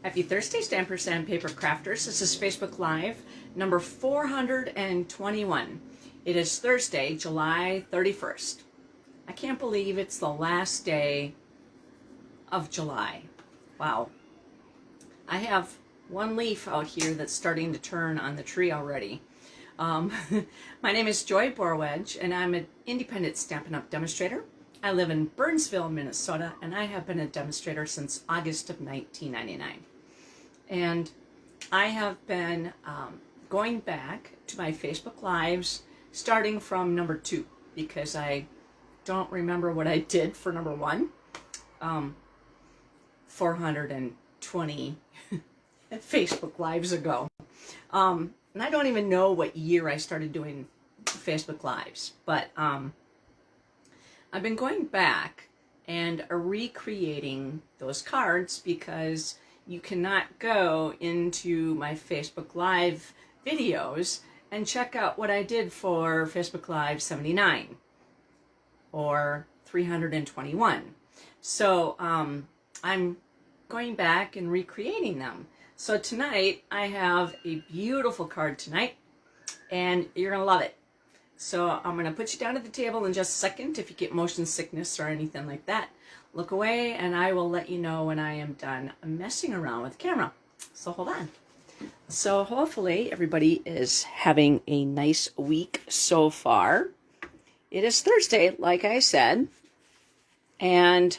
Happy Thursday, Stampers and Paper Crafters. This is Facebook Live, number 421. It is Thursday, July 31st. I can't believe it's the last day of July. Wow. I have one leaf out here that's starting to turn on the tree already. My name is Joy Borwedge, and I'm an independent Stampin' Up! Demonstrator. I live in Burnsville, Minnesota, and I have been a demonstrator since August of 1999. And I have been going back to my Facebook Lives starting from number 2 because I don't remember what I did for number 1. 420 Facebook Lives ago. And I don't even know what year I started doing Facebook Lives, but I've been going back and recreating those cards because you cannot go into my Facebook Live videos and check out what I did for Facebook Live 79 or 321. So I'm going back and recreating them. So tonight I have a beautiful card tonight, and you're going to love it. So I'm going to put you down at the table in just a second. If you get motion sickness or anything like that, look away and I will let you know when I am done messing around with the camera. So hold on. So hopefully everybody is having a nice week so far. It is Thursday, like I said. And,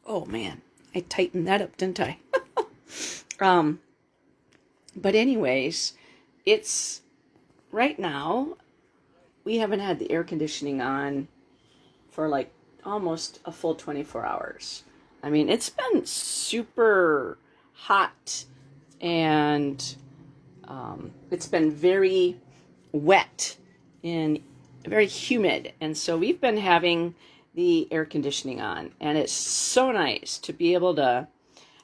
oh man, I tightened that up, didn't I? But anyways, it's right now, we haven't had the air conditioning on for like almost a full 24 hours. I mean, it's been super hot and it's been very wet and very humid. And so we've been having the air conditioning on, and it's so nice to be able to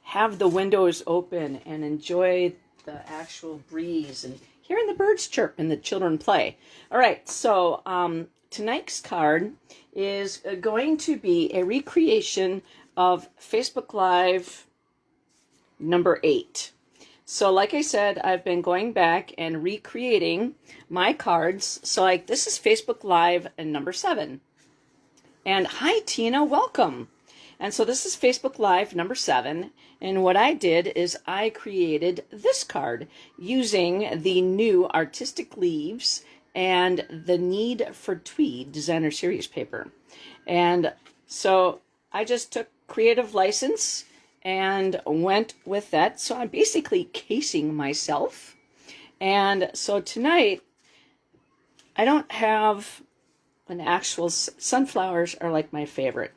have the windows open and enjoy the actual breeze and hearing the birds chirp and the children play. All right, so tonight's card is going to be a recreation of Facebook Live number 8. So like I said, I've been going back and recreating my cards. So like this is Facebook Live number 7. And hi Tina, welcome. And so this is Facebook Live number 7. And what I did is I created this card using the new Artistic Leaves and the Need for Tweed Designer Series paper. And so I just took creative license and went with that. So I'm basically casing myself. And so tonight, I don't have an actual, sunflowers are like my favorite.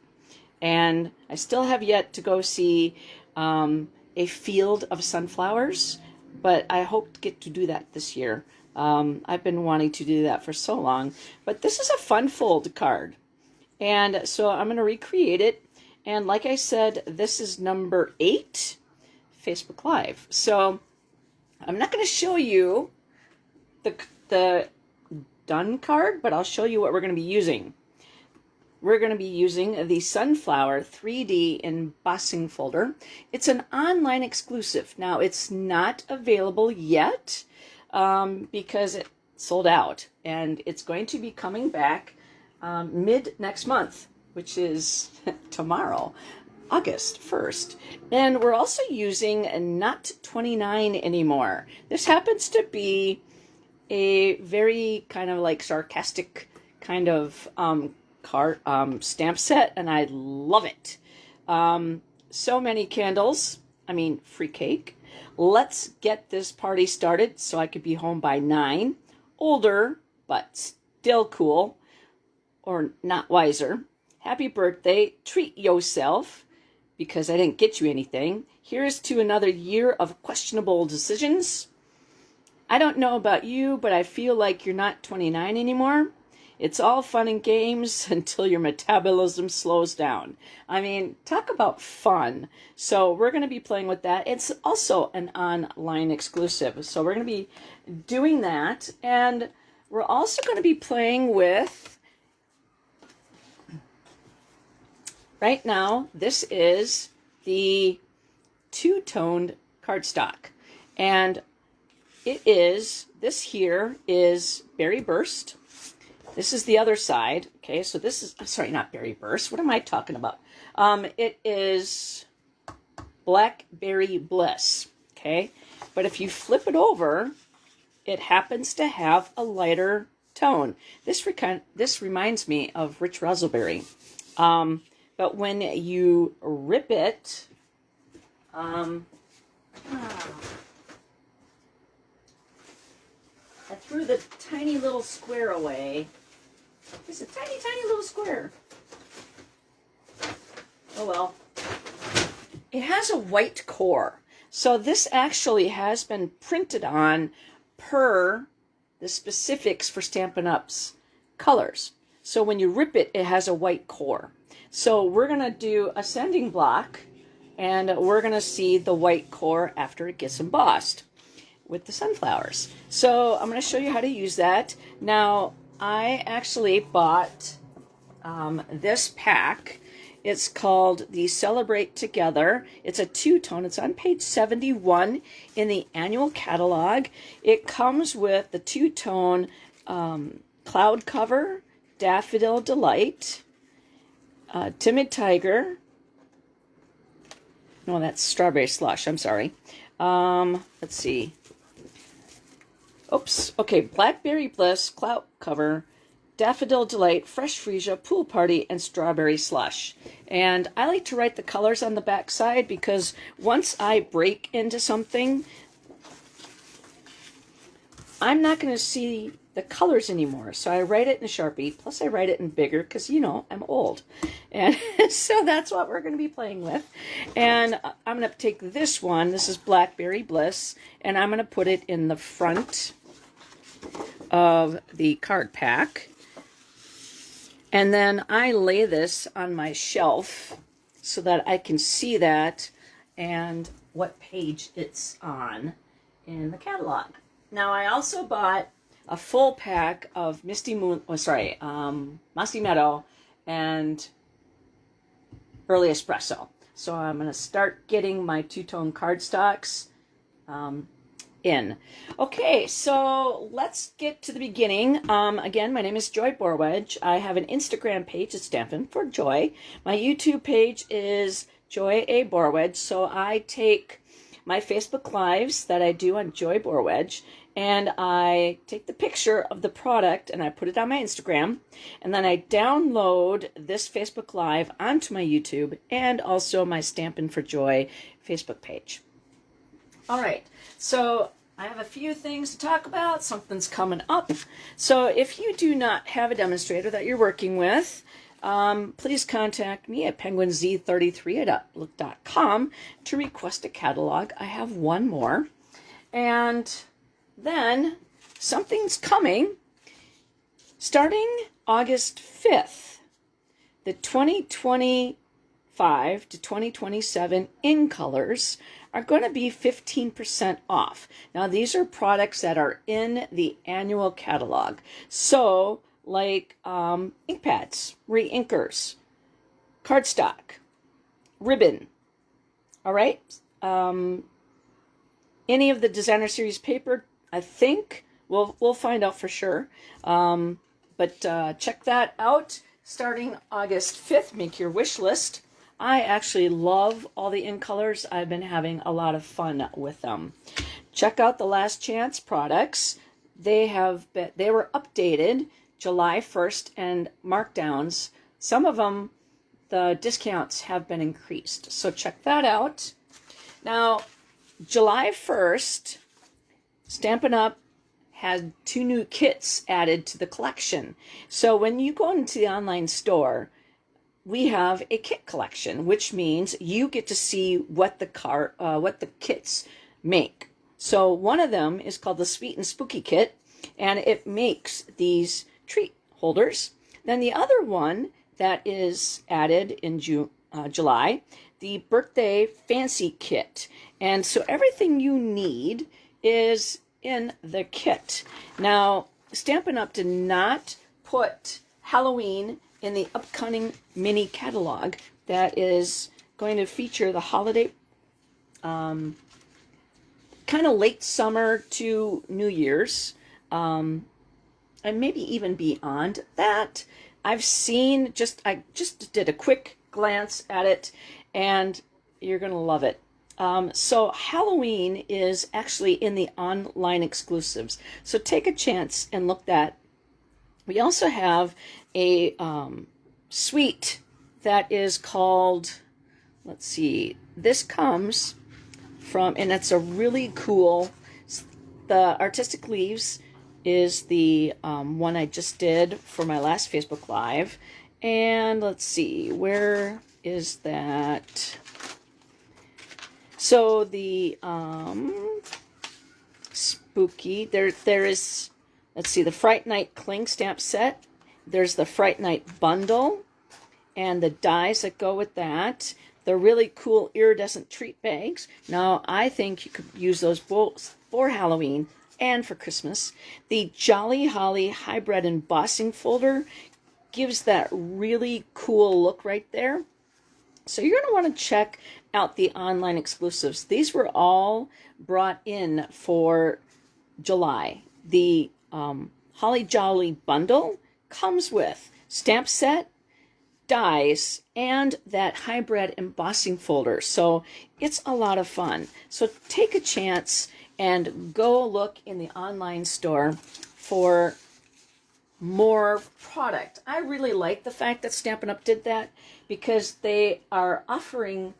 And I still have yet to go see a field of sunflowers, but I hope to get to do that this year. I've been wanting to do that for so long, but this is a fun fold card. And so I'm going to recreate it. And like I said, this is number 8, Facebook Live. So I'm not going to show you the done card, but I'll show you what we're going to be using. We're going to be using the Sunflower 3D Embossing folder. It's an online exclusive. Now, it's not available yet because it sold out. And it's going to be coming back mid next month, which is tomorrow, August 1st. And we're also using not 29 anymore. This happens to be a very kind of like sarcastic kind of card stamp set, and I love it. So many candles, I mean free cake. Let's get this party started so I could be home by 9. Older but still cool, or not wiser. Happy birthday, treat yourself because I didn't get you anything. Here's to another year of questionable decisions. I don't know about you, but I feel like you're not 29 anymore. It's all fun and games until your metabolism slows down. I mean, talk about fun. So we're going to be playing with that. It's also an online exclusive. So we're going to be doing that. And we're also going to be playing with, right now, this is the two-toned cardstock. And this here is Berry Burst. This is the other side. Okay, so this is, I'm sorry, not Berry Burst. What am I talking about? It is Blackberry Bliss. Okay, but if you flip it over, it happens to have a lighter tone. This reminds me of Rich Razzleberry. But when you rip it, I threw the tiny little square away. It's a tiny, tiny little square. Oh well. It has a white core. So this actually has been printed on per the specifics for Stampin' Up's colors. So when you rip it, it has a white core. So we're going to do ascending block, and we're going to see the white core after it gets embossed with the sunflowers. So I'm going to show you how to use that. Now, I actually bought this pack. It's called the Celebrate Together. It's a two-tone. It's on page 71 in the annual catalog. It comes with the two-tone cloud cover, Daffodil Delight, Timid Tiger. No, that's Strawberry Slush. I'm sorry. Let's see. Oops. Okay, Blackberry Bliss, cloud cover, Daffodil Delight, Fresh Freesia, Pool Party, and Strawberry Slush. And I like to write the colors on the back side because once I break into something, I'm not going to see the colors anymore. So I write it in a Sharpie, plus I write it in bigger because, you know, I'm old. And so that's what we're going to be playing with. And I'm going to take this one. This is Blackberry Bliss, and I'm going to put it in the front of the card pack. And then I lay this on my shelf so that I can see that and what page it's on in the catalog. Now I also bought a full pack of Mossy Meadow and Early Espresso. So I'm going to start getting my two-tone cardstocks in. Okay, so let's get to the beginning. Again, my name is Joy Borwedge. I have an Instagram page, it's Stampin' for Joy. My YouTube page is Joy A. Borwedge. So I take my Facebook Lives that I do on Joy Borwedge, and I take the picture of the product and I put it on my Instagram, and then I download this Facebook Live onto my YouTube and also my Stampin' for Joy Facebook page. All right, so I have a few things to talk about. Something's coming up. So if you do not have a demonstrator that you're working with, please contact me at penguinz33@outlook.com to request a catalog. I have one more. And then something's coming starting August 5th. The 2025 to 2027 in colors are going to be 15% off. Now, these are products that are in the annual catalog. So, like ink pads, re-inkers, cardstock, ribbon, all right? Any of the designer series paper, I think, we'll find out for sure. But check that out starting August 5th. Make your wish list. I actually love all the in colors. I've been having a lot of fun with them. Check out the Last Chance products. They were updated July 1st, and markdowns. Some of them, the discounts have been increased. So check that out. Now, July 1st, Stampin' Up! Had 2 new kits added to the collection. So when you go into the online store, we have a kit collection, which means you get to see what the kits make. So one of them is called the Sweet and Spooky Kit, and it makes these treat holders. Then the other one that is added in July, the Birthday Fancy Kit. And so everything you need is in the kit. Now, Stampin' Up! Did not put Halloween in the upcoming mini catalog that is going to feature the holiday kind of late summer to New Year's, and maybe even beyond that. I just did a quick glance at it, and you're going to love it. So Halloween is actually in the online exclusives. So take a chance and look that. We also have a suite that is called, let's see, this comes from, and it's a really cool, the Artistic Leaves is the one I just did for my last Facebook Live. And let's see, where is that? So the spooky, there is, let's see, the Fright Night Cling Stamp Set. There's the Fright Night Bundle and the dies that go with that. The really cool iridescent treat bags. Now, I think you could use those both for Halloween and for Christmas. The Jolly Holly Hybrid Embossing Folder gives that really cool look right there. So you're going to want to check out the online exclusives. These were all brought in for July. The Holly Jolly Bundle comes with stamp set, dies, and that hybrid embossing folder. So it's a lot of fun. So take a chance and go look in the online store for more product. I really like the fact that Stampin' Up! Did that because they are offering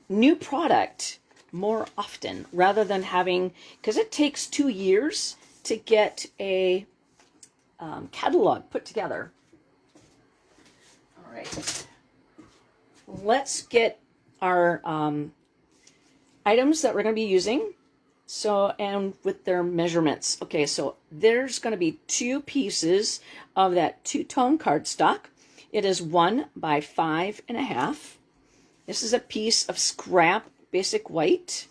new product more often rather than having, because it takes 2 years to get a catalog put together. All right, let's get our items that we're going to be using. So, and with their measurements. Okay, so there's going to be 2 pieces of that 2-tone cardstock. It is 1 by 5.5. This is a piece of scrap basic white.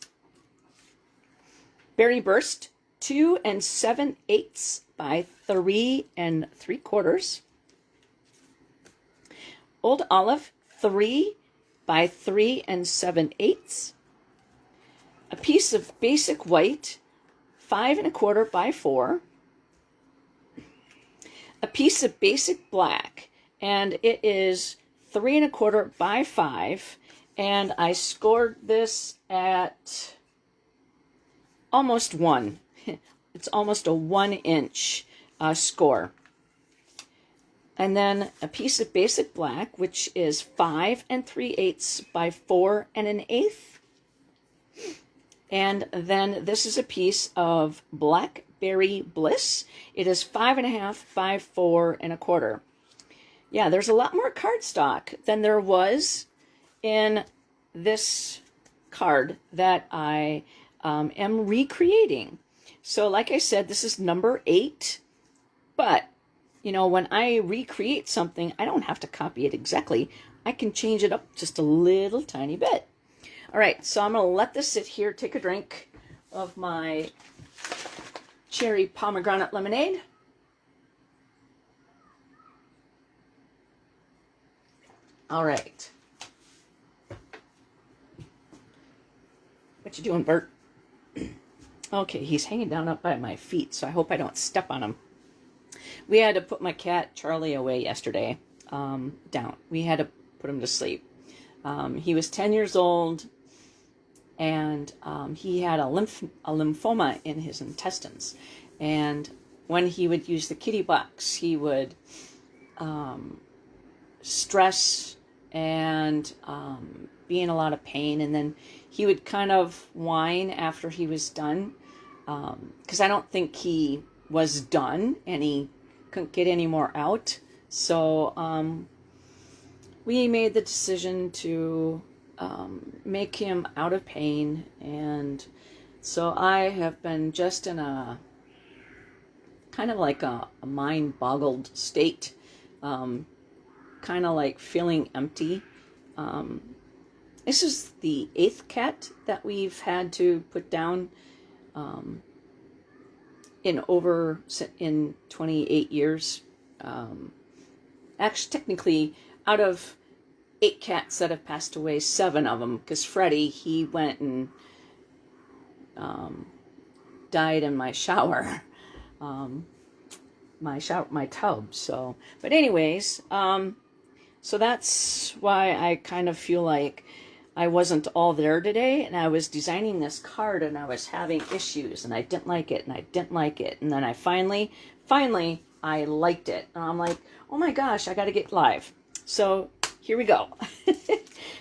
Berry Burst 2 7/8 by 3 3/4. Old Olive 3 by 3 7/8. A piece of basic white, 5 1/4 by 4. A piece of basic black, and it is 3 1/4 by 5. And I scored this at almost 1. It's almost a 1-inch score. And then a piece of basic black, which is 5 3/8 by 4 1/8. And then this is a piece of Blackberry Bliss. It is 5 1/2 by 4 1/4. Yeah, there's a lot more cardstock than there was in this card that I am recreating. So like I said, this is number 8. But, you know, when I recreate something, I don't have to copy it exactly. I can change it up just a little tiny bit. All right, so I'm going to let this sit here, take a drink of my cherry pomegranate lemonade. All right. What you doing, Bert? Okay, he's hanging down up by my feet, so I hope I don't step on him. We had to put my cat, Charlie, away yesterday, down. We had to put him to sleep. He was 10 years old, and he had a lymphoma in his intestines. And when he would use the kitty box, he would stress and be in a lot of pain. And then he would kind of whine after he was done, because I don't think he was done and he couldn't get any more out. So we made the decision to make him out of pain, and so I have been just in a kind of like a mind-boggled state, kind of like feeling empty. This is the 8th cat that we've had to put down in 28 years. Actually, technically, out of 8 cats that have passed away, 7 of them, because Freddie, he went and died in my shower, my tub. So, but anyways, so that's why I kind of feel like I wasn't all there today, and I was designing this card and I was having issues and I didn't like it and I didn't like it. And then I finally I liked it. And I'm like, oh my gosh, I got to get live. So here we go.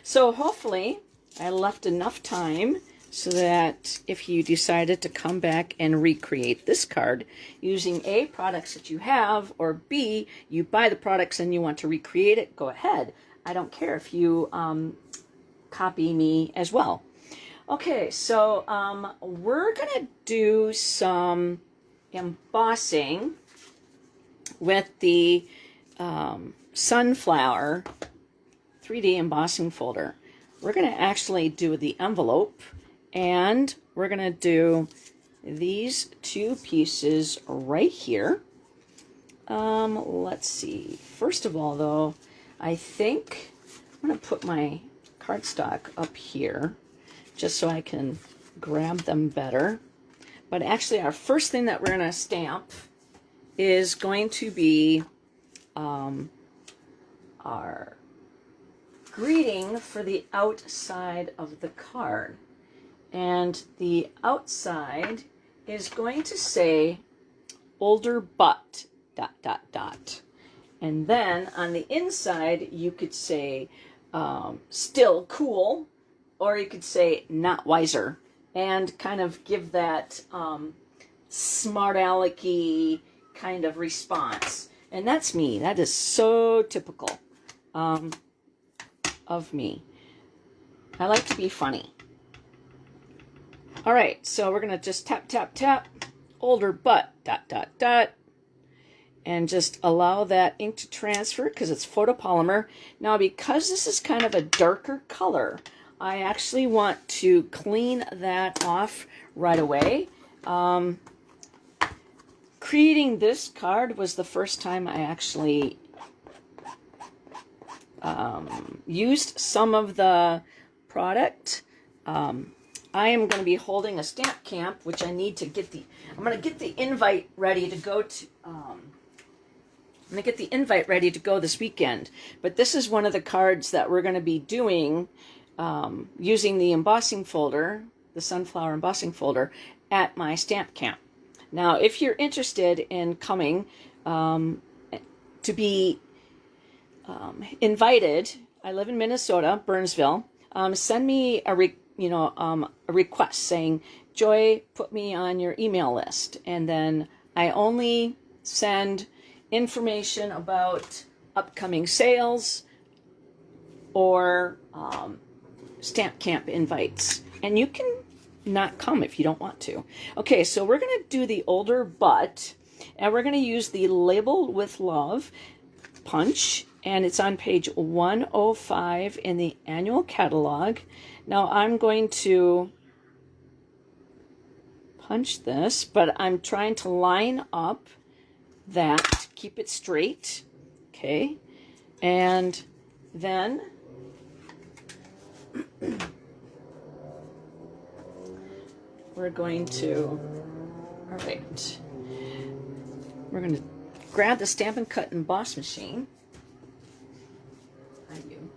So hopefully I left enough time so that if you decided to come back and recreate this card using A, products that you have, or B, you buy the products and you want to recreate it, go ahead. I don't care if you copy me as well. Okay, so we're going to do some embossing with the Sunflower 3D embossing folder. We're going to actually do the envelope, and we're going to do these two pieces right here. Let's see. First of all, though, I think I'm going to put my cardstock up here just so I can grab them better. But actually, our first thing that we're going to stamp is going to be our greeting for the outside of the card. And the outside is going to say older but ... And then on the inside you could say still cool, or you could say not wiser, and kind of give that smart alecky kind of response. And that's me. That is so typical of me. I like to be funny. All right, so we're going to just tap, tap, tap, older but ... and just allow that ink to transfer because it's photopolymer. Now, because this is kind of a darker color, I actually want to clean that off right away. Creating this card was the first time I actually used some of the product. I am going to be holding a stamp camp, which I need to get I'm going to get the invite ready to go to, I'm going to get the invite ready to go this weekend. But this is one of the cards that we're going to be doing using the embossing folder, the Sunflower embossing folder, at my stamp camp. Now, if you're interested in coming to be invited, I live in Minnesota, Burnsville, send me a request saying, Joy, put me on your email list. And then I only send information about upcoming sales or stamp camp invites. And you can not come if you don't want to. Okay, so we're going to do the older but, and we're going to use the Label with Love punch, and it's on page 105 in the annual catalog. Now I'm going to punch this, but I'm trying to line up that, keep it straight, okay? And then we're going to, all right, we're going to grab the Stampin' Cut Emboss machine. I do.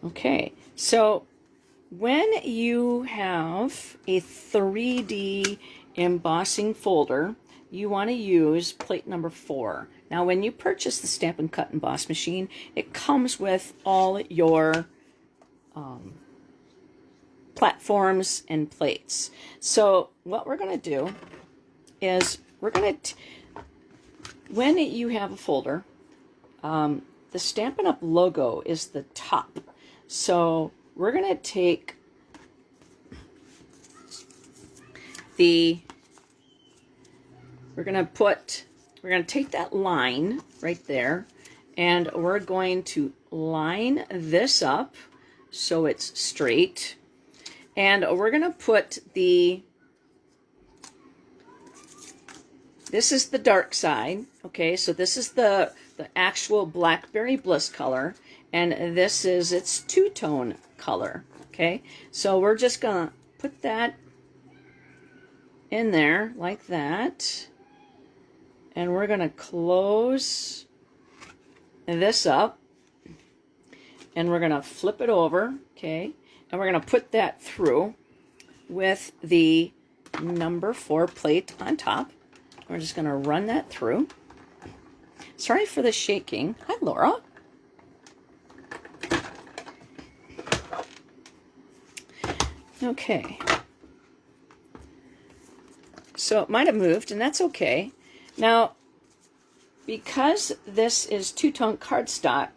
Okay, so when you have a 3D embossing folder, you want to use plate number 4. Now, when you purchase the Stampin' Cut Emboss machine, it comes with all your platforms and plates. So what we're going to do is we're going to, when you have a folder, the Stampin' Up! Logo is the top. So we're going to take we're going to take that line right there, and we're going to line this up so it's straight. And we're going to put this is the dark side, okay? So this is the actual Blackberry Bliss color, and this is its two-tone color. Okay, so we're just gonna put that in there like that, and we're gonna close this up, and we're gonna flip it over, okay, and we're gonna put that through with the number 4 plate on top. We're just gonna run that through. Sorry for the shaking. Hi, Laura. Okay. So it might have moved, and that's okay. Now, because this is two-tone cardstock,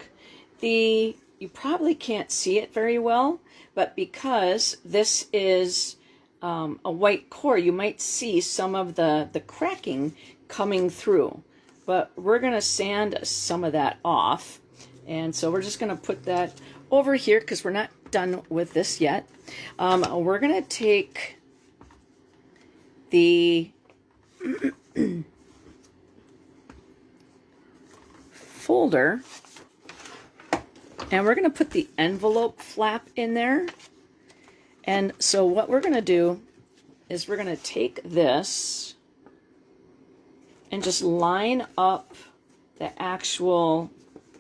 you probably can't see it very well, but because this is a white core, you might see some of the cracking coming through. But we're going to sand some of that off. And so we're just going to put that over here because we're not done with this yet. We're going to take the folder, and we're going to put the envelope flap in there. And so what we're going to do is we're going to take this and just line up the actual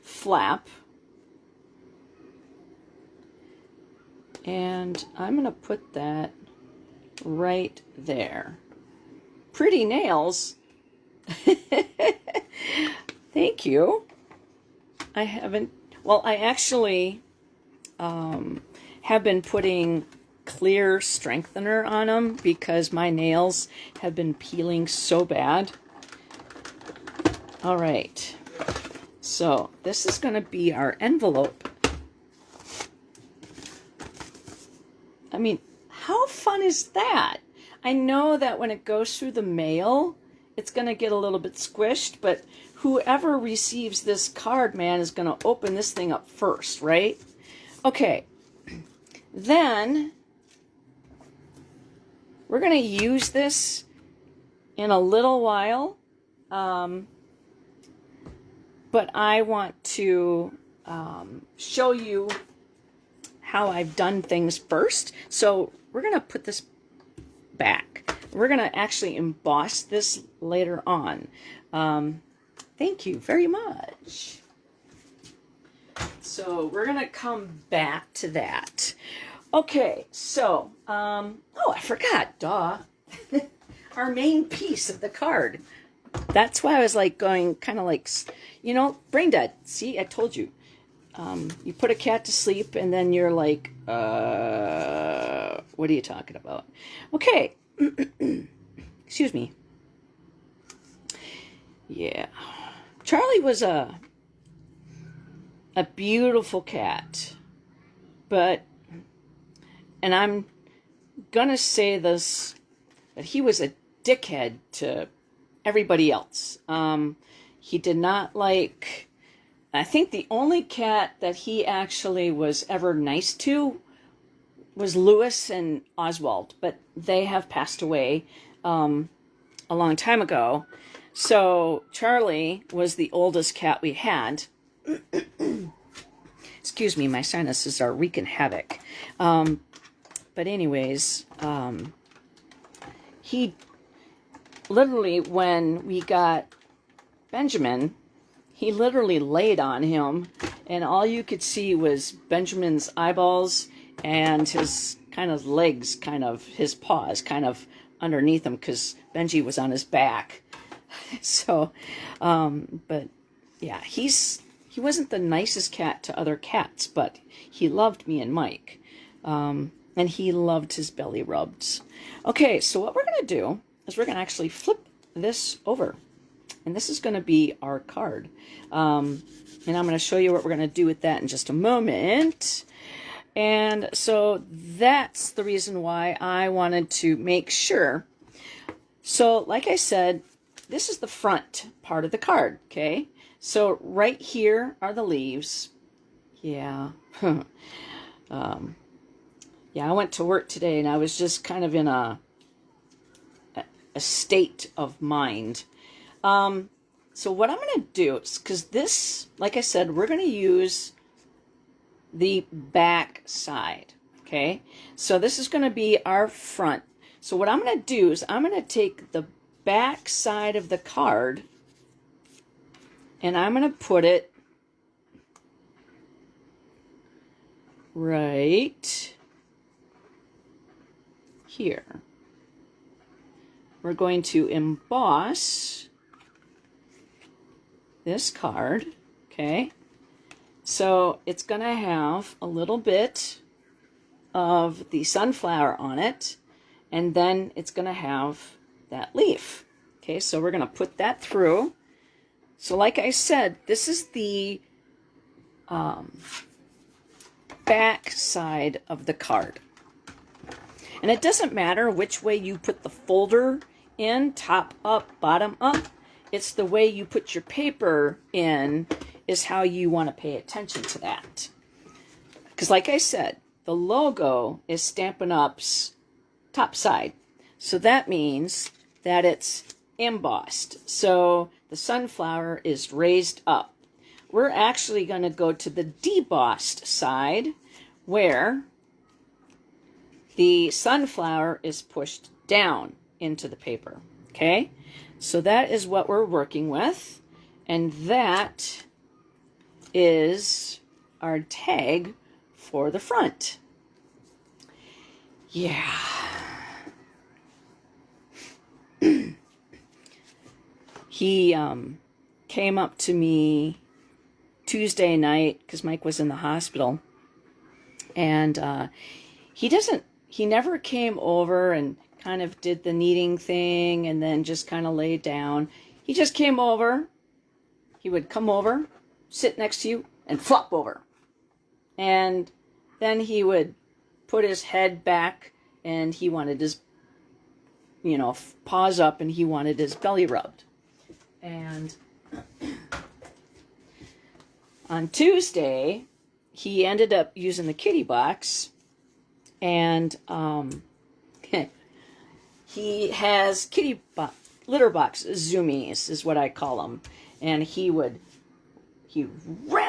flap. And I'm going to put that right there. Pretty nails. Thank you. I haven't, well, I actually have been putting clear strengthener on them because my nails have been peeling so bad. All right, so this is going to be our envelope. I mean, how fun is that? I know that when it goes through the mail, it's going to get a little bit squished, but whoever receives this card, man, is going to open this thing up first, right? Okay, then we're going to use this in a little while, but I want to show you how I've done things first. So we're going to put this back. We're going to actually emboss this later on. Thank you very much. So we're going to come back to that. Okay, so, oh, I forgot, duh. Our main piece of the card. That's why I was like going kind of like, you know, brain dead. See, I told you. You put a cat to sleep and then you're like, what are you talking about? Okay. Excuse me. Yeah. Charlie was a beautiful cat, but, and I'm gonna say this, but he was a dickhead to everybody else. He did not like, I think the only cat that he actually was ever nice to was Lewis and Oswald, but they have passed away a long time ago. So Charlie was the oldest cat we had. Excuse me, my sinuses are wreaking havoc. But anyways, he literally, when we got Benjamin, he literally laid on him, and all you could see was Benjamin's eyeballs and his kind of legs, kind of his paws, kind of underneath him, because Benji was on his back. So, but yeah, he wasn't the nicest cat to other cats, but he loved me and Mike, and he loved his belly rubs. Okay, so what we're going to do is we're going to actually flip this over, and this is going to be our card. And I'm going to show you what we're going to do with that in just a moment. And so that's the reason why I wanted to make sure. So like I said, this is the front part of the card, okay? So right here are the leaves. Yeah. Yeah, I went to work today and I was just kind of in a state of mind. So what I'm going to do is, because this, like I said, we're going to use the back side. Okay, so this is going to be our front. So what I'm going to do is I'm going to take the back side of the card and I'm going to put it right here. We're going to emboss this card, okay? So it's going to have a little bit of the sunflower on it, and then it's going to have that leaf. Okay, so we're going to put that through. So like I said, this is the back side of the card. And it doesn't matter which way you put the folder in, top up, bottom up. It's the way you put your paper in is how you want to pay attention to that. Because like I said, the logo is Stampin' Up's top side. So that means that it's embossed. So the sunflower is raised up. We're actually going to go to the debossed side where the sunflower is pushed down into the paper. Okay, so that is what we're working with, and that is our tag for the front. Yeah. He came up to me Tuesday night because Mike was in the hospital, and he never came over and kind of did the kneading thing and then just kind of laid down. He just came over. He would come over, sit next to you, and flop over. And then he would put his head back and he wanted his, paws up and he wanted his belly rubbed. And on Tuesday, he ended up using the kitty box, and he has litter box zoomies is what I call them, and he ran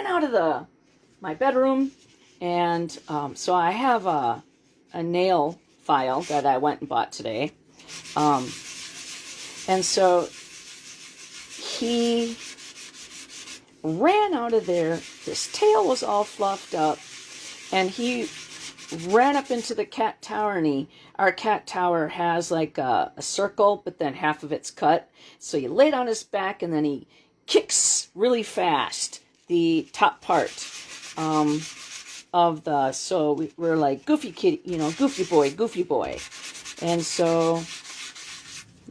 out of my bedroom, and so I have a nail file that I went and bought today, and so he ran out of there. His tail was all fluffed up, and he ran up into the cat tower, and our cat tower has like a circle, but then half of it's cut. So he laid on his back, and then he kicks really fast the top part of the, so we're like goofy kitty, goofy boy. And so,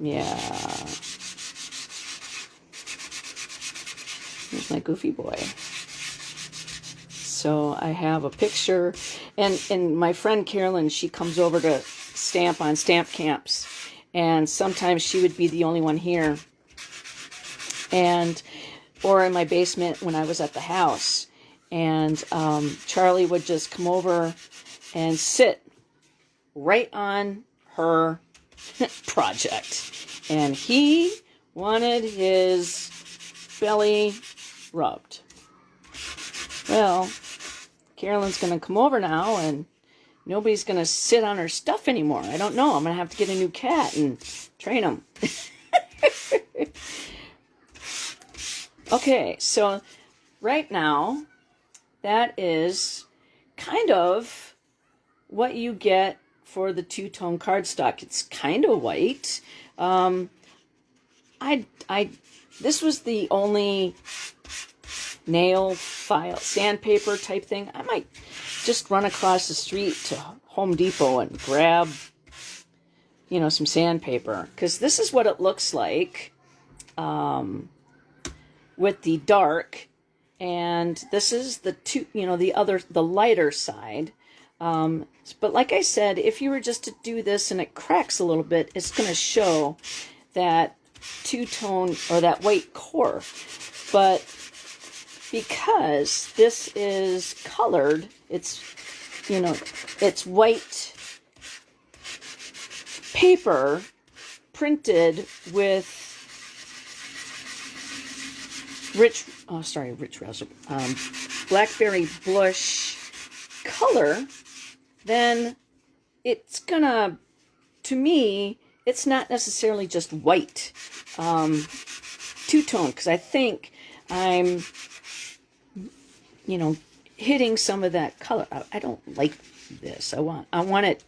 yeah. Here's my goofy boy. So I have a picture, and my friend Carolyn, she comes over to stamp on stamp camps, and sometimes she would be the only one here, or in my basement when I was at the house, and Charlie would just come over and sit right on her project, and he wanted his belly rubbed. Well, Carolyn's going to come over now, and nobody's going to sit on her stuff anymore. I don't know. I'm going to have to get a new cat and train him. Okay, so right now, that is kind of what you get for the two-tone cardstock. It's kind of white. This was the only nail file, sandpaper type thing. I might just run across the street to Home Depot and grab, some sandpaper, because this is what it looks like with the dark, and this is the the lighter side. But like I said, if you were just to do this and it cracks a little bit, it's going to show that two-tone or that white core. But because this is colored, it's white paper printed with Blackberry Bush color, then it's gonna, to me, it's not necessarily just white, two-tone, because I think I'm, hitting some of that color. I don't like this. I want it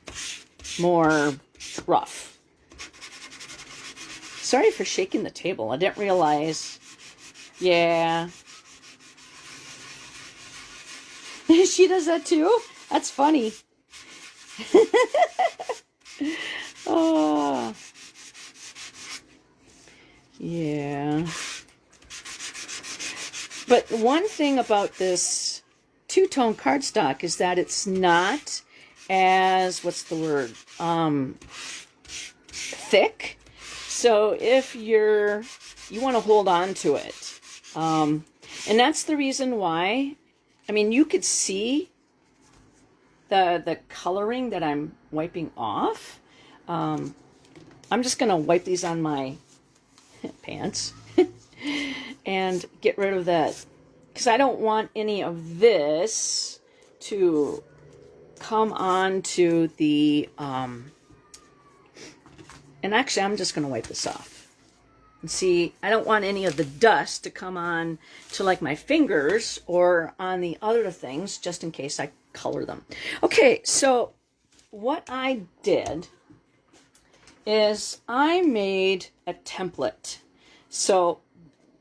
more rough. Sorry for shaking the table. I didn't realize. Yeah. She does that too? That's funny. Oh. Yeah. But one thing about this two-tone cardstock is that it's not as, what's the word, thick. So if you want to hold on to it. And that's the reason why, I mean, you could see the coloring that I'm wiping off. I'm just going to wipe these on my pants and get rid of that, because I don't want any of this to come on to the, and actually I'm just going to wipe this off. And see, I don't want any of the dust to come on to like my fingers or on the other things, just in case I color them. Okay, so what I did is I made a template. So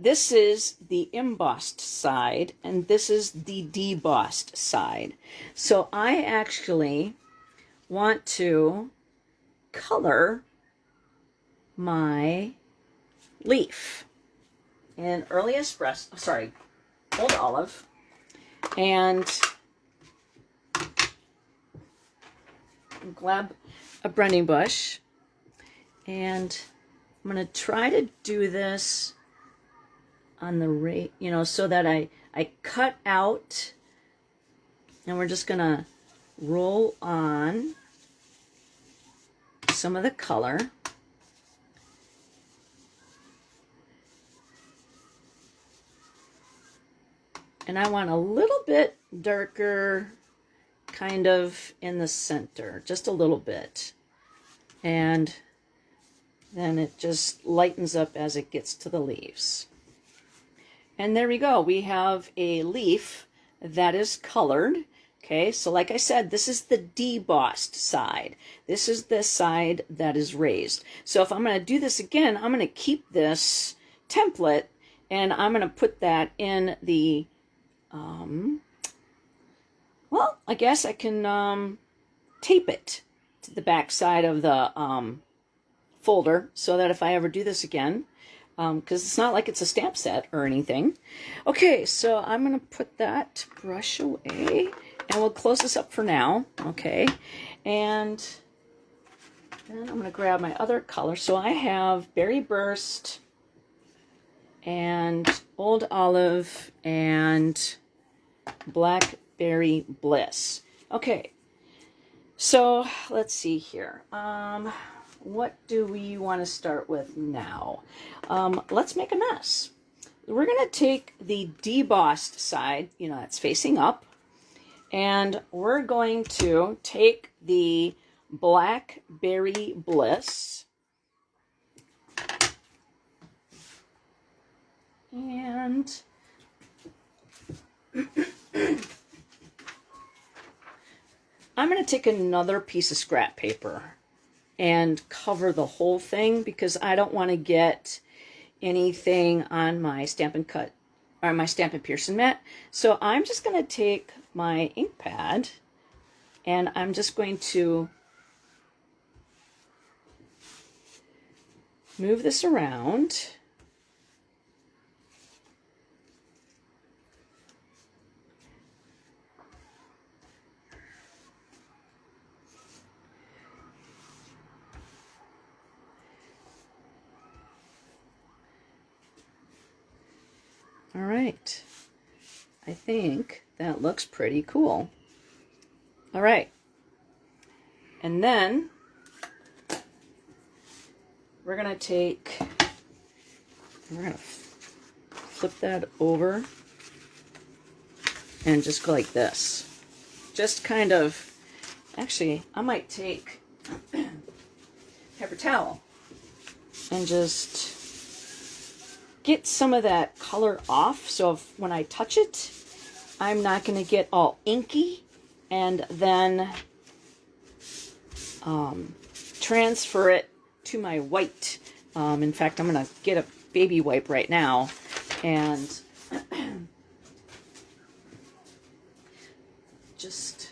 this is the embossed side, and this is the debossed side. So I actually want to color my leaf in early espresso, sorry, old olive, and grab a blending brush, and I'm going to try to do this on the rate, so that I cut out, and we're just going to roll on some of the color. And I want a little bit darker kind of in the center, just a little bit. And then it just lightens up as it gets to the leaves. And there we go. We have a leaf that is colored. Okay, so like I said, this is the debossed side. This is the side that is raised. So if I'm going to do this again, I'm going to keep this template and I'm going to put that in the, well, I guess I can tape it to the back side of the folder so that if I ever do this again, because it's not like it's a stamp set or anything. Okay, so I'm going to put that brush away, and we'll close this up for now, okay? And then I'm going to grab my other color. So I have Berry Burst and Old Olive and Blackberry Bliss. Okay, so let's see here. What do we want to start with now? Let's make a mess. We're going to take the debossed side, that's facing up, and we're going to take the Blackberry Bliss and I'm going to take another piece of scrap paper and cover the whole thing because I don't want to get anything on my Stampin' Cut or my Stampin' Pearson mat. So I'm just going to take my ink pad and I'm just going to move this around. All right, I think that looks pretty cool. All right, and then we're gonna flip that over and just go like this. just kind of, actually, I might take paper towel and just get some of that color off, so if, when I touch it, I'm not going to get all inky and then transfer it to my white. In fact, I'm going to get a baby wipe right now and just,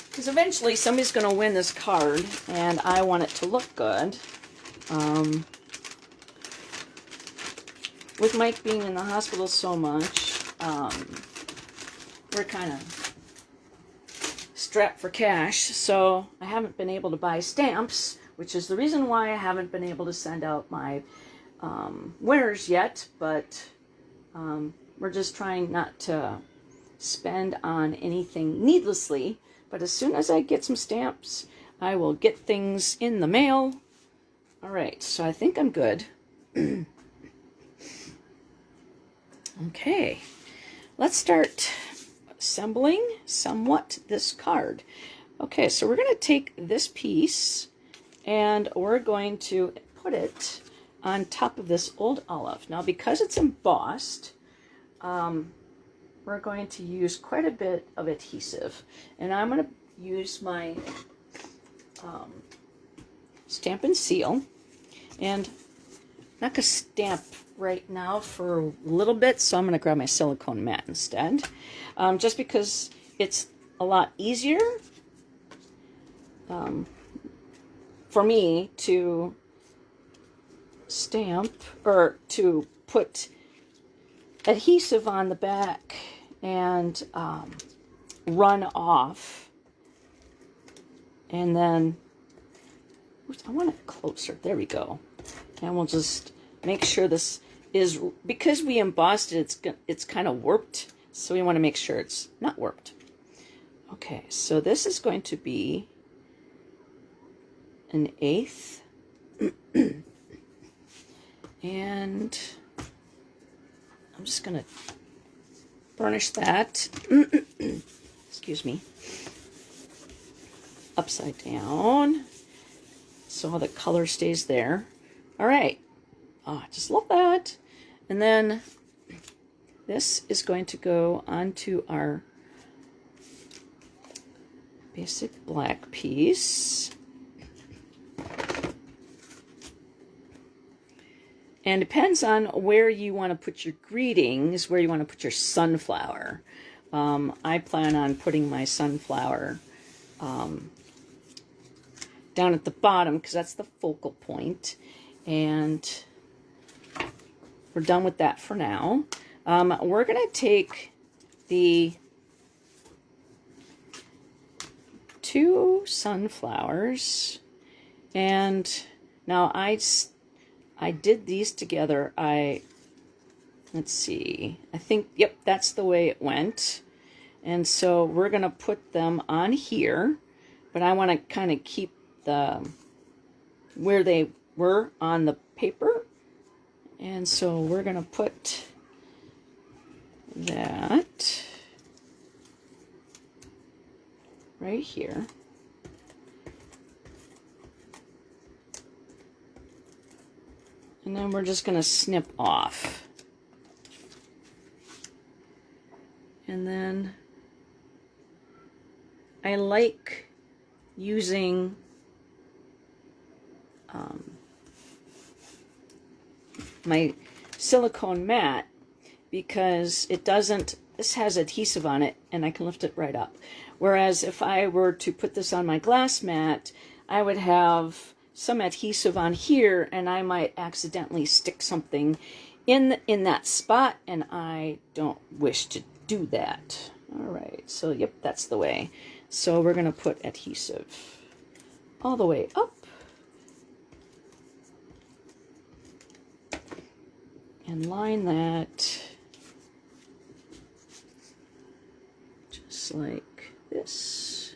because eventually somebody's going to win this card and I want it to look good. With Mike being in the hospital so much, we're kind of strapped for cash, so I haven't been able to buy stamps, which is the reason why I haven't been able to send out my winners yet, but we're just trying not to spend on anything needlessly. But as soon as I get some stamps, I will get things in the mail. All right, so I think I'm good. Okay, let's start assembling somewhat this card. Okay, so we're going to take this piece and we're going to put it on top of this old olive. Now, because it's embossed, we're going to use quite a bit of adhesive, and I'm going to use my Stamp and Seal, and I'm not going to stamp right now for a little bit, so I'm going to grab my silicone mat instead, just because it's a lot easier for me to stamp or to put adhesive on the back and run off, and then I want it closer, there we go, and we'll just make sure this is, because we embossed it, it's kind of warped, so we want to make sure it's not warped. Okay, so this is going to be an 1/8, and I'm just going to burnish that, excuse me, upside down so all the color stays there. All right. Oh, I just love that. And then this is going to go onto our basic black piece. And it depends on where you want to put your greetings, where you want to put your sunflower. I plan on putting my sunflower down at the bottom because that's the focal point. And we're done with that for now. We're going to take the 2 sunflowers, and now I did these together. Let's see, I think, yep, that's the way it went. And so we're going to put them on here, but I want to kind of keep where they were on the paper. And so we're going to put that right here. And then we're just going to snip off. And then I like using my silicone mat because it doesn't, this has adhesive on it and I can lift it right up. Whereas if I were to put this on my glass mat, I would have some adhesive on here and I might accidentally stick something in that spot, and I don't wish to do that. All right, so yep, that's the way. So we're going to put adhesive all the way up. And line that just like this.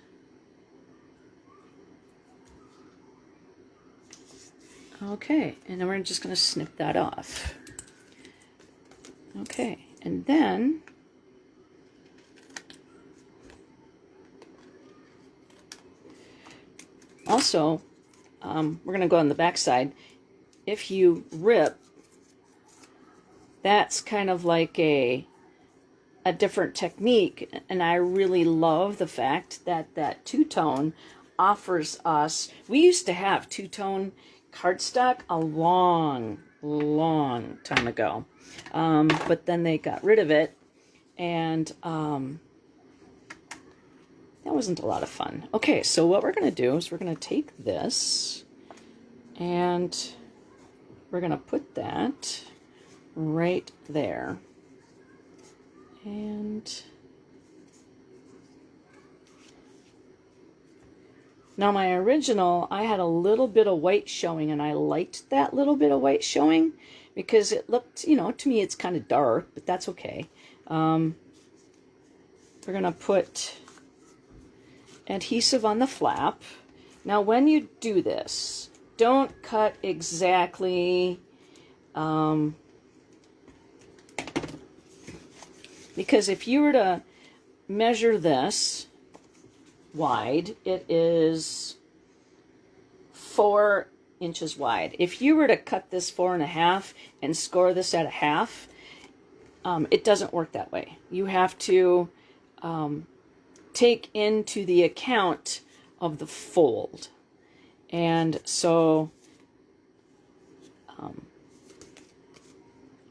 Okay, and then we're just going to snip that off. Okay, and then Also, we're going to go on the back side. If you rip, that's kind of like a different technique, and I really love the fact that that two-tone offers us, we used to have two-tone cardstock a long time ago, but then they got rid of it, and that wasn't a lot of fun. Okay, so what we're going to do is we're going to take this and we're going to put that right there. And now my original, I had a little bit of white showing, and I liked that little bit of white showing because it looked, you know, to me it's kind of dark, but that's okay. We're going to put adhesive on the flap. Now when you do this, don't cut exactly, because if you were to measure this wide, it is 4 inches wide. If you were to cut this 4.5 and score this at a half, it doesn't work that way. You have to take into the account of the fold. And so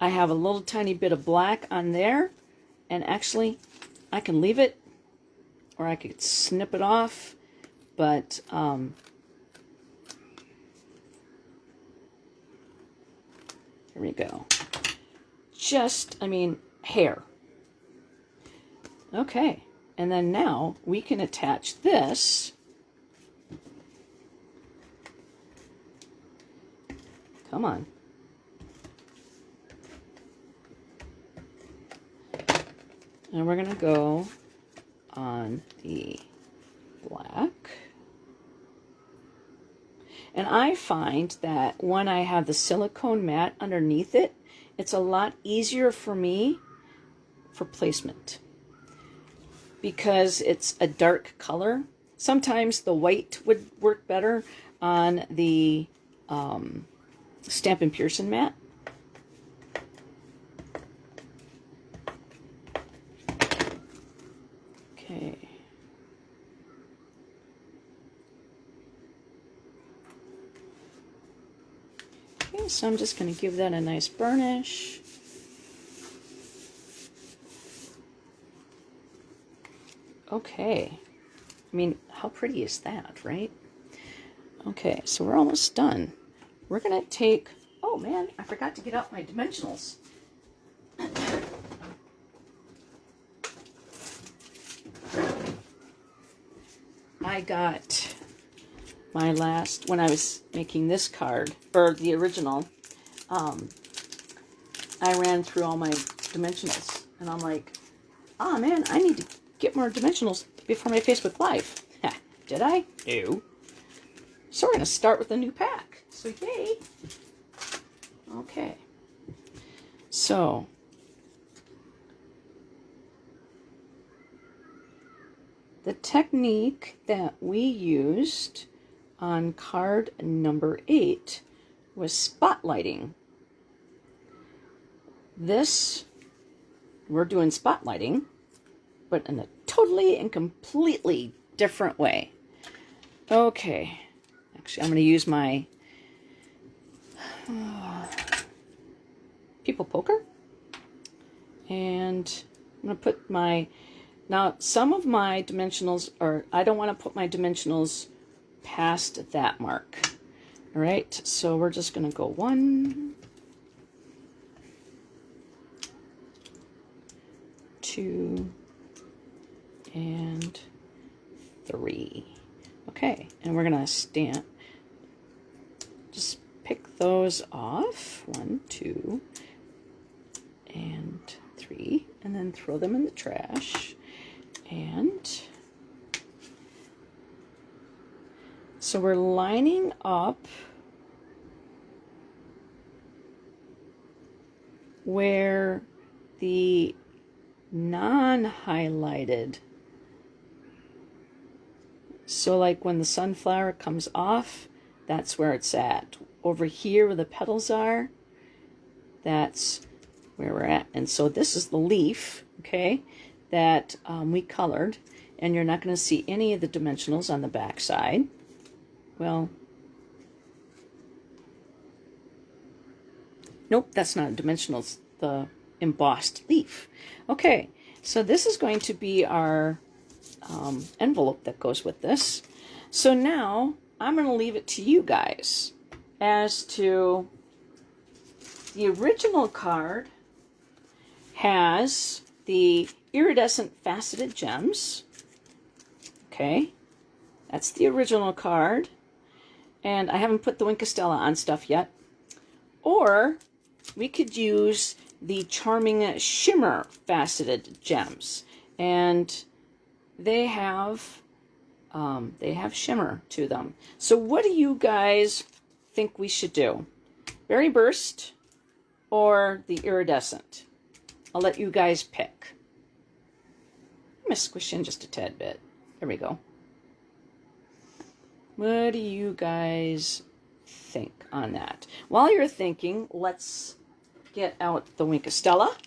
I have a little tiny bit of black on there, and actually I can leave it or I could snip it off, but here we go. Just, I mean, hair. Okay, and then now we can attach this. Come on. And we're going to go on the black. And I find that when I have the silicone mat underneath it, it's a lot easier for me for placement because it's a dark color. Sometimes the white would work better on the Stampin' Pearson mat. Okay. Okay, so I'm just going to give that a nice burnish. Okay. I mean, how pretty is that, right? Okay, so we're almost done. We're going to take, oh man, I forgot to get out my dimensionals. I got my last, when I was making this card, or the original, I ran through all my dimensionals, and I'm like, oh man, I need to get more dimensionals before my Facebook Live. Did I? No. So we're going to start with a new pack. So yay. Okay. So the technique that we used on card number 8 was spotlighting. This, we're doing spotlighting, but in a totally and completely different way. Okay. Actually, I'm going to use my People Poker. And I'm going to put my, now some of my dimensionals are, I don't want to put my dimensionals past that mark. All right, so we're just going to go 1, 2, and 3. Okay, and we're going to stamp, just pick those off, 1, 2, and 3, and then throw them in the trash. And so we're lining up where the non-highlighted So like when the sunflower comes off, that's where it's at. Over here where the petals are, that's where we're at. And so this is the leaf, okay, that we colored. And you're not going to see any of the dimensionals on the back side. Well, nope, that's not a dimensional, it's the embossed leaf. Okay, so this is going to be our envelope that goes with this. So now I'm going to leave it to you guys as to the original card has the iridescent faceted gems. Okay, that's the original card. And I haven't put the Wink of Stella on stuff yet. Or we could use the charming shimmer faceted gems. And they have shimmer to them. So what do you guys think we should do? Berry Burst or the iridescent? I'll let you guys pick. I'm going to squish in just a tad bit. There we go. What do you guys think on that? While you're thinking, let's get out the Wink of Stella.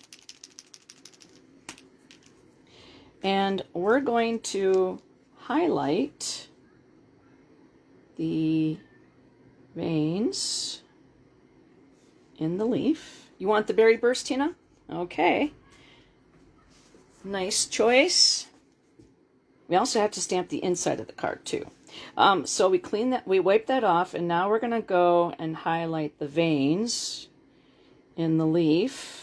And we're going to highlight the veins in the leaf. You want the Berry Burst, Tina? Okay. Nice choice. We also have to stamp the inside of the card too. So we clean that, we wipe that off, and now we're going to go and highlight the veins in the leaf.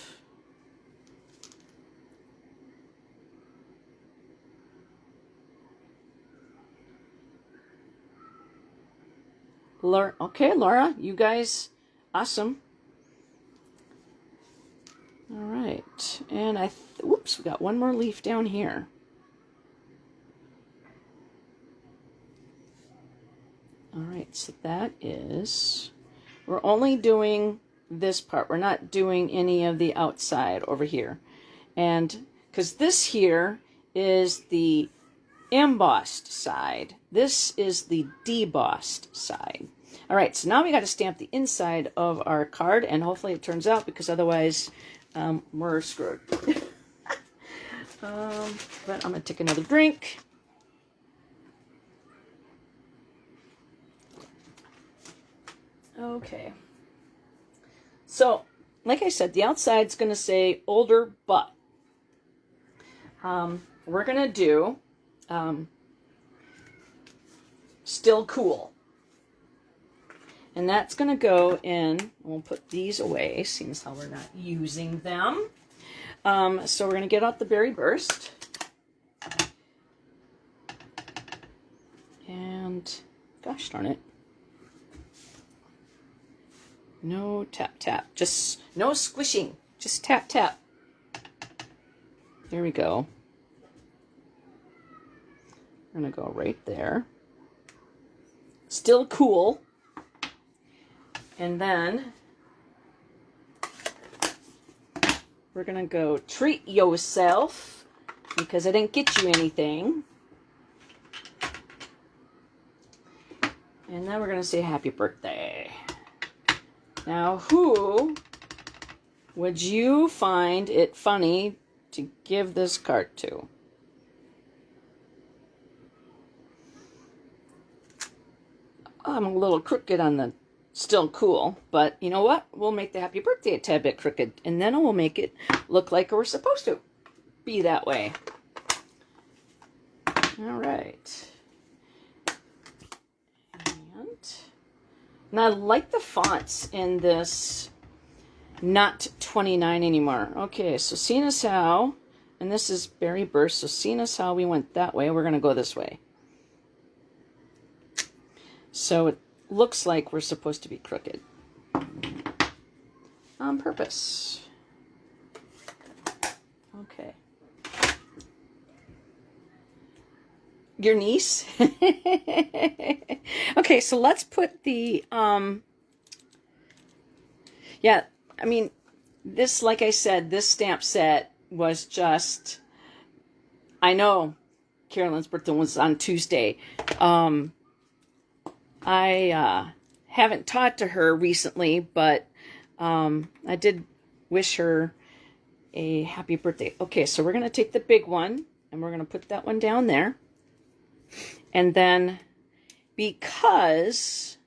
Laura, okay, Laura, you guys, awesome. All right, and whoops, we got one more leaf down here. All right, so that is, we're only doing this part. We're not doing any of the outside over here. And because this here is the embossed side. This is the debossed side. All right, so now we got to stamp the inside of our card, and hopefully it turns out, because otherwise we're screwed. But I'm going to take another drink. Okay. So, like I said, the outside's going to say older but. We're going to do still cool. And that's going to go in, we'll put these away, seeing as how we're not using them. So we're going to get out the Berry Burst. And, gosh darn it. No tap tap, just no squishing, just tap tap. There we go. I'm going to go right there. Still cool. And then we're going to go treat yourself because I didn't get you anything. And then we're going to say happy birthday. Now, who would you find it funny to give this card to? I'm a little crooked on the still cool, but you know what? We'll make the happy birthday a tad bit crooked, and then we'll make it look like we're supposed to be that way. All right. And I like the fonts in this, not 29 anymore. Okay, so seeing as how, and this is Berry Burst, so seeing as how we went that way, we're going to go this way. So it looks like we're supposed to be crooked. On purpose. Okay. Your niece? Okay, so let's put the, yeah, I mean, this, like I said, this stamp set was just, I know, Carolyn's birthday was on Tuesday. I haven't talked to her recently, but I did wish her a happy birthday. Okay, so we're going to take the big one, and we're going to put that one down there. And then, because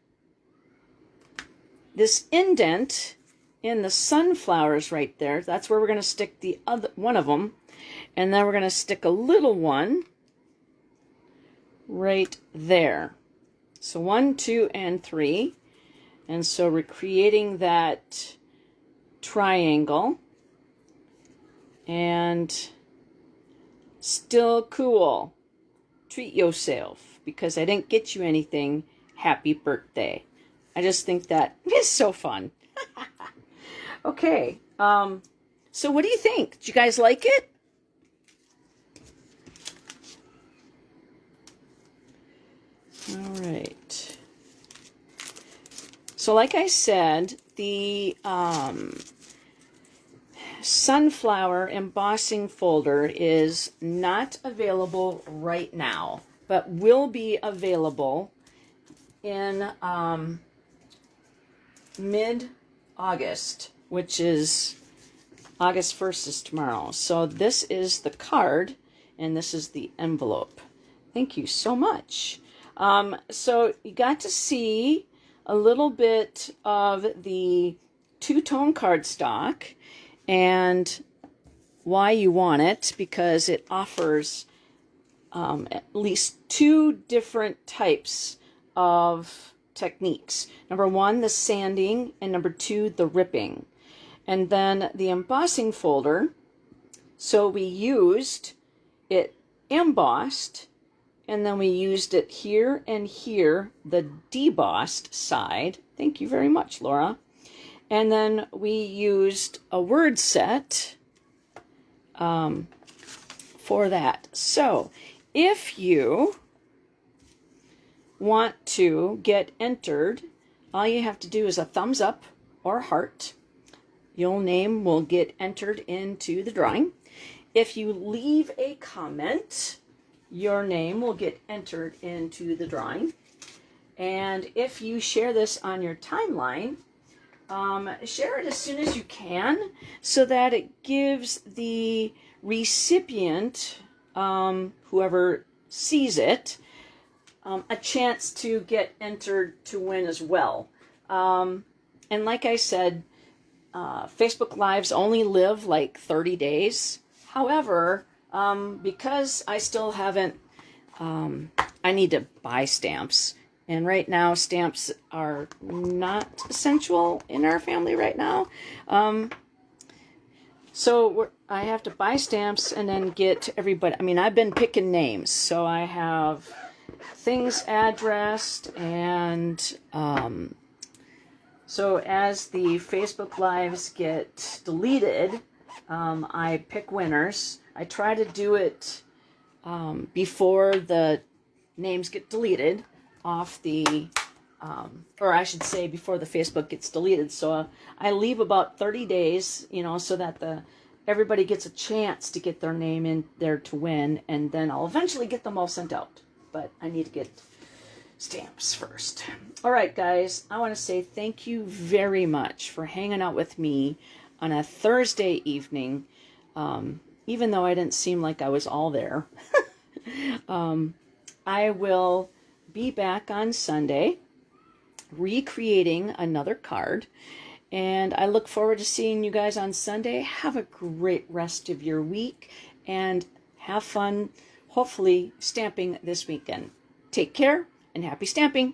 this indent in the sunflowers right there, that's where we're going to stick the other one of them. And then we're going to stick a little one right there. So 1, 2, and 3. And so we're creating that triangle. And still cool. Treat yourself, because I didn't get you anything. Happy birthday. I just think that is so fun. Okay. So what do you think? Did you guys like it? All right. So like I said, the sunflower embossing folder is not available right now, but will be available in mid-August, which is August 1st is tomorrow. So this is the card, and this is the envelope. Thank you so much. So you got to see a little bit of the two-tone cardstock and why you want it, because it offers at least 2 different types of techniques. Number 1, the sanding, and number 2, the ripping. And then the embossing folder, so we used it embossed, and then we used it here and here, the debossed side. Thank you very much, Laura. And then we used a word set for that. So if you want to get entered, all you have to do is a thumbs up or heart. Your name will get entered into the drawing. If you leave a comment, your name will get entered into the drawing. And if you share this on your timeline, share it as soon as you can, so that it gives the recipient, whoever sees it, a chance to get entered to win as well. And like I said, Facebook Lives only live like 30 days. However, because I still haven't, I need to buy stamps. And right now, stamps are not essential in our family right now. So I have to buy stamps and then get everybody. I mean, I've been picking names. So I have things addressed, and so as the Facebook Lives get deleted, I pick winners. I try to do it before the names get deleted off the, or I should say before the Facebook gets deleted. So I leave about 30 days, so that everybody gets a chance to get their name in there to win, and then I'll eventually get them all sent out. But I need to get stamps first. All right, guys, I want to say thank you very much for hanging out with me on a Thursday evening, even though I didn't seem like I was all there. I will be back on Sunday recreating another card, and I look forward to seeing you guys on Sunday. Have a great rest of your week, and have fun, hopefully, stamping this weekend. Take care, and happy stamping!